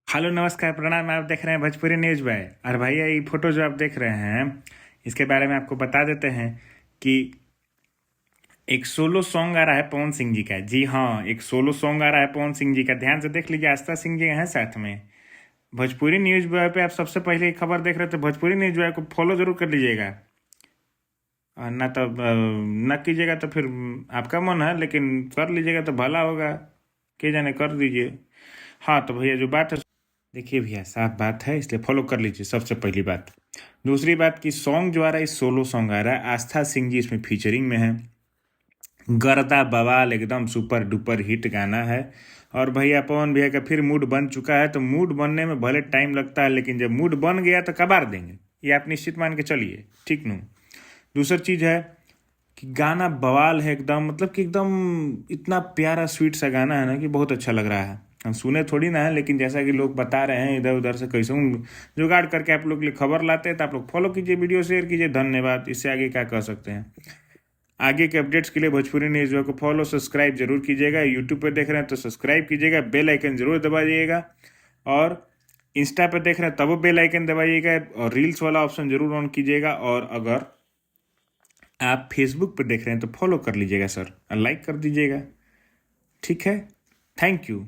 Hello नमस्कार प्रणाम। आप देख रहे हैं भोजपुरी न्यूज बाय। और भैया ये फोटो जो आप देख रहे हैं इसके बारे में आपको बता देते हैं कि एक सोलो सॉन्ग आ रहा है पवन सिंह जी का। जी हाँ, एक सोलो सॉन्ग आ रहा है पवन सिंह जी का। ध्यान से देख लीजिए, आस्था सिंह जी हैं साथ में। भोजपुरी न्यूज बॉय पे आप सबसे पहले ये खबर देख रहे थे। भोजपुरी न्यूज बॉय को फॉलो जरूर कर लीजिएगा, और ना तो न कीजिएगा तो फिर आपका मन है, लेकिन कर लीजिएगा तो भला होगा। के जाने, कर दीजिए। हाँ तो भैया जो बात है, देखिए भैया साफ बात है, इसलिए फॉलो कर लीजिए, सबसे पहली बात। दूसरी बात की सॉन्ग जो आ रहा है, सोलो सॉन्ग आ रहा है, आस्था सिंह जी इसमें फीचरिंग में है। गर्दा बवाल एकदम सुपर डुपर हिट गाना है। और भैया पवन भैया का फिर मूड बन चुका है। तो मूड बनने में भले टाइम लगता है, लेकिन जब मूड बन गया तो कबार देंगे, ये आप निश्चित मान के चलिए। ठीक नू। दूसरी चीज़ है कि गाना बवाल है एकदम, मतलब कि एकदम इतना प्यारा स्वीट सा गाना है ना कि बहुत अच्छा लग रहा है। हम सुने थोड़ी ना है, लेकिन जैसा कि लोग बता रहे हैं इधर उधर से कैसे जुगाड़ करके आप लोग के लिए खबर लाते हैं, तो आप लोग फॉलो कीजिए, वीडियो शेयर कीजिए। धन्यवाद। इससे आगे क्या कह सकते हैं। आगे के अपडेट्स के लिए भोजपुरी न्यूज़ को फॉलो सब्सक्राइब जरूर कीजिएगा। यूट्यूब पर देख रहे हैं तो सब्सक्राइब कीजिएगा, बेल आइकन जरूर दबाइएगा। और इंस्टा पे देख रहे हैं तब वो बेल आइकन दबाइएगा, और रील्स वाला ऑप्शन जरूर ऑन कीजिएगा। और अगर आप फेसबुक पर देख रहे हैं तो फॉलो कर लीजिएगा सर, और लाइक कर दीजिएगा। ठीक है, थैंक यू।